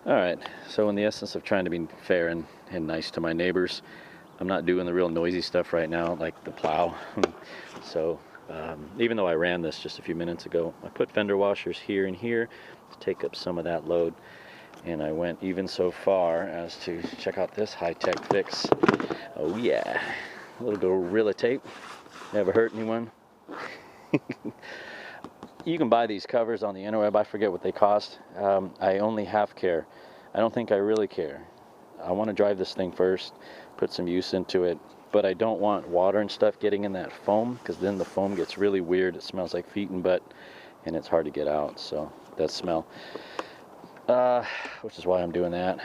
Alright, so in the essence of trying to be fair and nice to my neighbors, I'm not doing the real noisy stuff right now, like the plow. So, even though I ran this just a few minutes ago, I put fender washers here and here to take up some of that load. And I went even so far as to check out this high-tech fix. Oh yeah, a little Gorilla Tape. Never hurt anyone. You can buy these covers on the interweb. I forget what they cost. I only half care. I don't think I really care. I want to drive this thing first, put some use into it, but I don't want water and stuff getting in that foam, because then the foam gets really weird. It smells like feet and butt, and it's hard to get out. So that smell, which is why I'm doing that.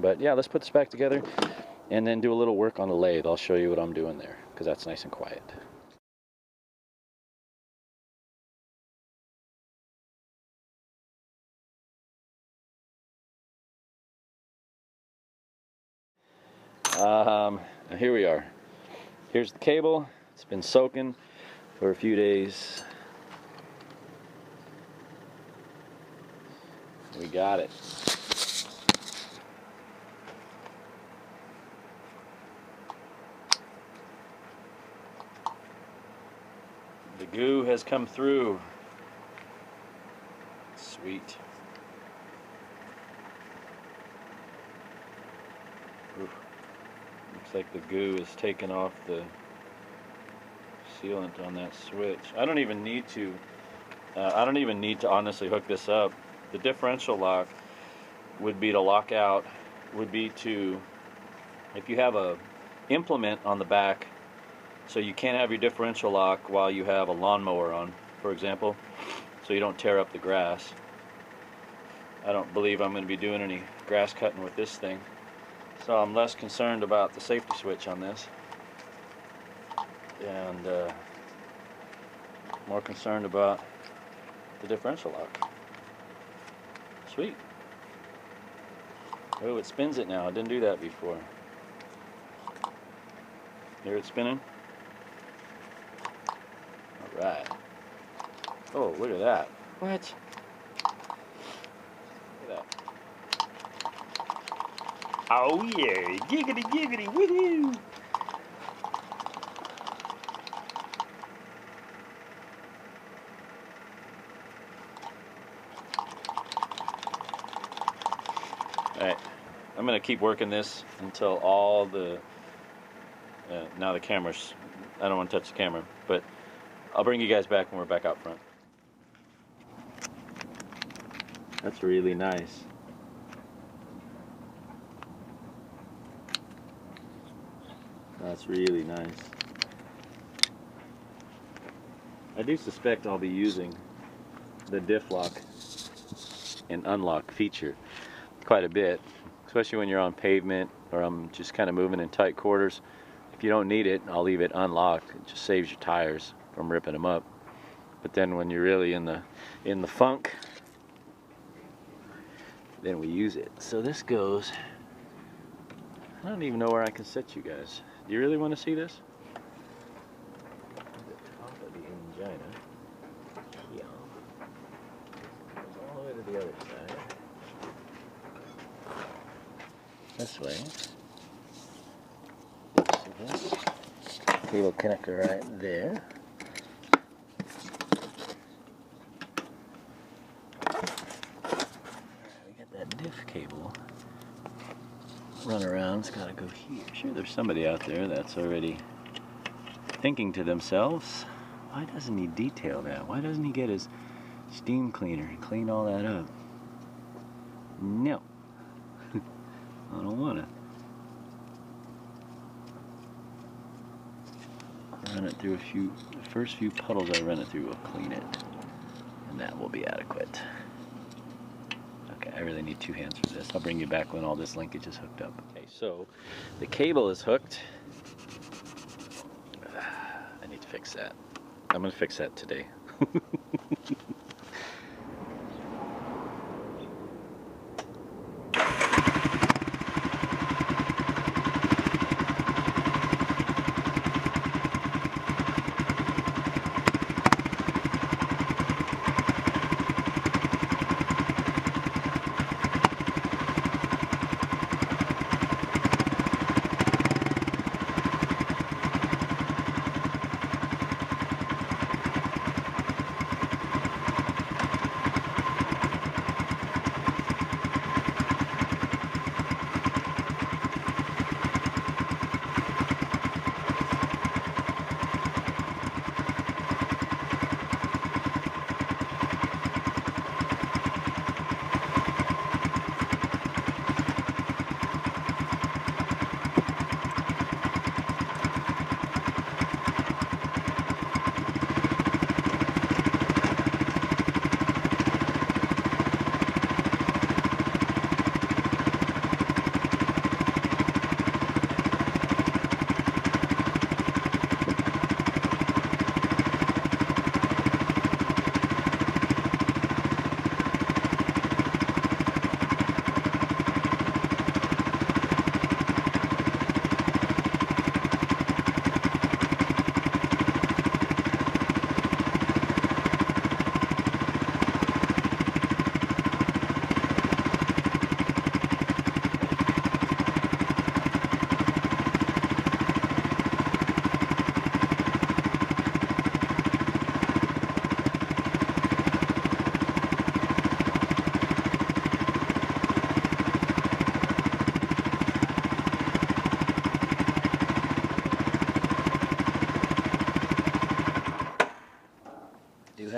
But yeah, let's put this back together and then do a little work on the lathe. I'll show you what I'm doing there, because that's nice and quiet. Here we are. Here's the cable. It's been soaking for a few days. We got it. The goo has come through. Sweet. Oof. Looks like the goo is taking off the sealant on that switch. I don't even need to honestly hook this up. The differential lock would be to lock out, would be to, if you have a implement on the back, so you can't have your differential lock while you have a lawnmower on, for example, so you don't tear up the grass. I don't believe I'm going to be doing any grass cutting with this thing, so I'm less concerned about the safety switch on this, and more concerned about the differential lock. Sweet. Oh, it spins it now. It didn't do that before. Hear it spinning? Alright. Oh, look at that. What? Look at that. Oh yeah! Giggity giggity woohoo! Alright, I'm going to keep working this until all the, now the camera's, I don't want to touch the camera, but I'll bring you guys back when we're back out front. That's really nice. That's really nice. I do suspect I'll be using the diff lock and unlock feature quite a bit, especially when you're on pavement or I'm just kind of moving in tight quarters. If you don't need it, I'll leave it unlocked. It just saves your tires from ripping them up. But then when you're really in the funk, then we use it. So this goes, I don't even know where I can set you guys. Do you really want to see this? The top of the angina. Yeah. Goes all the way to the other side. This way. See this? Cable connector right there. We got that diff cable. Run around, it's gotta go here. Sure, there's somebody out there that's already thinking to themselves, why doesn't he detail that? Why doesn't he get his steam cleaner and clean all that up? No. I don't wanna. Run it through the first few puddles I run it through will clean it. And that will be adequate. Okay, I really need 2 hands for this. I'll bring you back when all this linkage is hooked up. Okay, so the cable is hooked. I need to fix that. I'm gonna fix that today.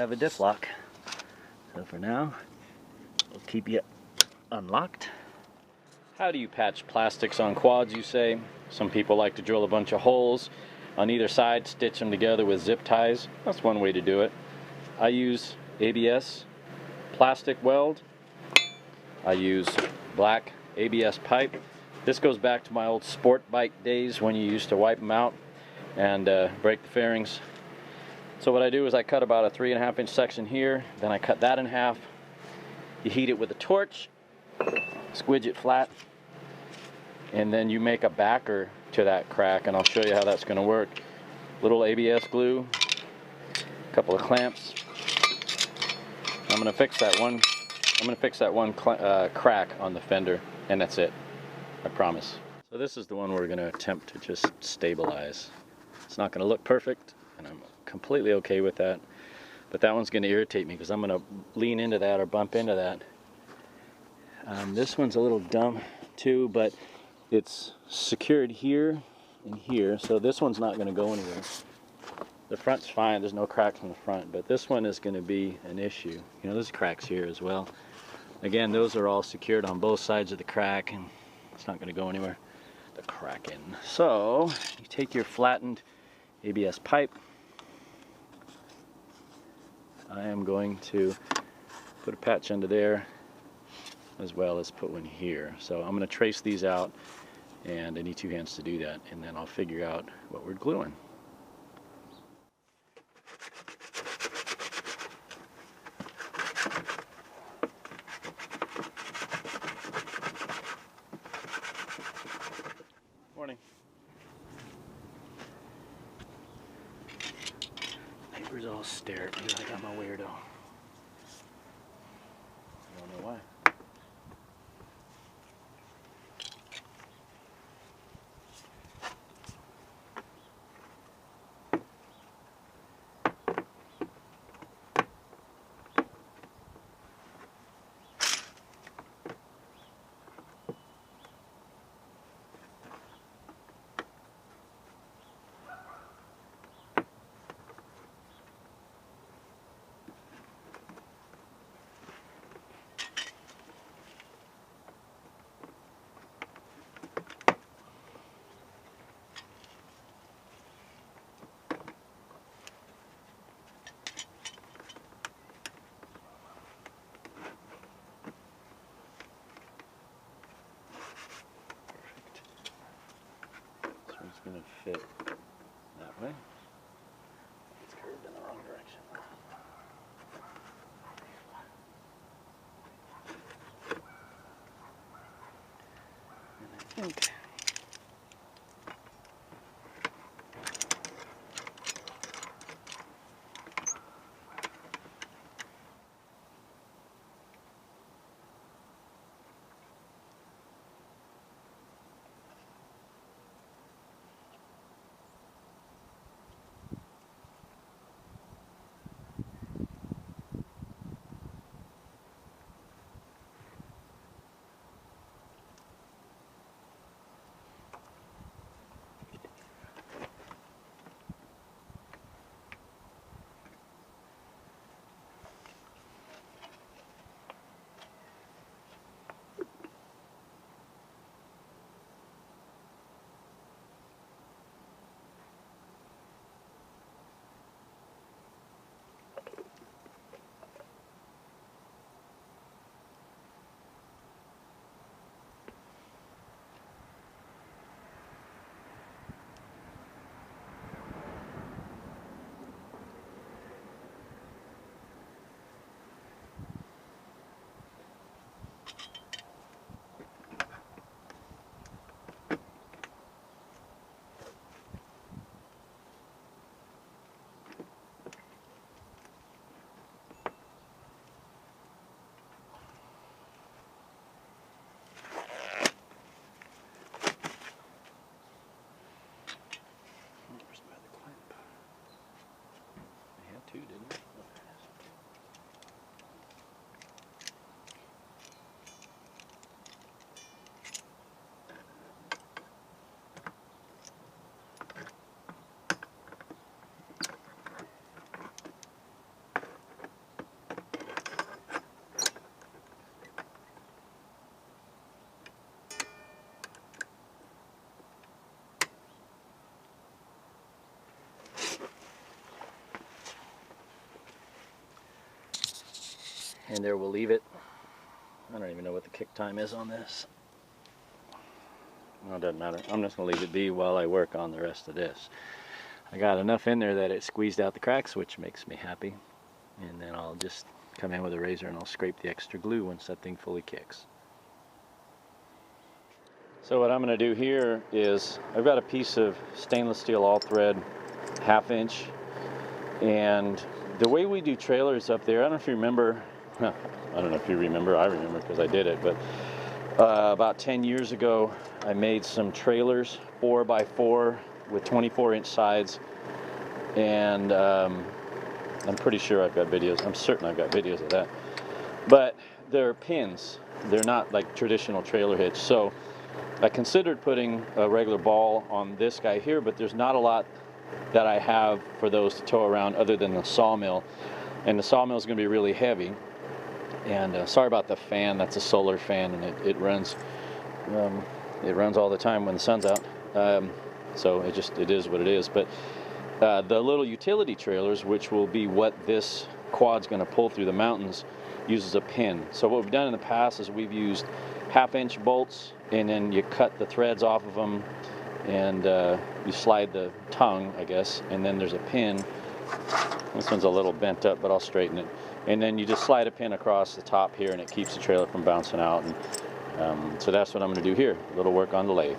have a diff lock. So for now, we'll keep you unlocked. How do you patch plastics on quads, you say? Some people like to drill a bunch of holes on either side, stitch them together with zip ties. That's one way to do it. I use ABS plastic weld. I use black ABS pipe. This goes back to my old sport bike days when you used to wipe them out and break the fairings. So what I do is I cut about a 3.5 inch section here, then I cut that in half. You heat it with a torch, squidge it flat, and then you make a backer to that crack, and I'll show you how that's going to work. Little ABS glue, a couple of clamps. I'm going to fix that one crack on the fender, and that's it. I promise. So this is the one we're going to attempt to just stabilize. It's not going to look perfect, and I'm completely okay with that. But that one's going to irritate me because I'm going to lean into that or bump into that. This one's a little dumb too, but it's secured here and here, so this one's not going to go anywhere. The front's fine, there's no cracks in the front, but this one is going to be an issue. You know, there's cracks here as well. Again, those are all secured on both sides of the crack, and it's not going to go anywhere. The cracking. So you take your flattened ABS pipe. I am going to put a patch under there as well as put one here. So I'm going to trace these out, and I need 2 hands to do that, and then I'll figure out what we're gluing. Morning. Neighbors all stare at me like I'm a weirdo. I don't know why. It's going to fit that way. It's curved in the wrong direction. And I think and there we'll leave it. I don't even know what the kick time is on this. Well, it doesn't matter. I'm just going to leave it be while I work on the rest of this. I got enough in there that it squeezed out the cracks, which makes me happy. And then I'll just come in with a razor and I'll scrape the extra glue once that thing fully kicks. So what I'm going to do here is I've got a piece of stainless steel all thread 1/2 inch, and the way we do trailers up there, I don't know if you remember, I don't know if you remember, I remember because I did it, but about 10 years ago I made some trailers 4x4 with 24-inch sides, and I'm pretty sure I've got videos, I'm certain I've got videos of that, but they're pins, they're not like traditional trailer hitch. So I considered putting a regular ball on this guy here, but there's not a lot that I have for those to tow around other than the sawmill, and the sawmill is going to be really heavy. And sorry about the fan, that's a solar fan, and it runs all the time when the sun's out, so it is what it is. But the little utility trailers, which will be what this quad's going to pull through the mountains, uses a pin. So what we've done in the past is we've used 1/2 inch bolts, and then you cut the threads off of them, and you slide the tongue, I guess, and then there's a pin. This one's a little bent up, but I'll straighten it. And then you just slide a pin across the top here, and it keeps the trailer from bouncing out. And so that's what I'm going to do here, a little work on the lathe.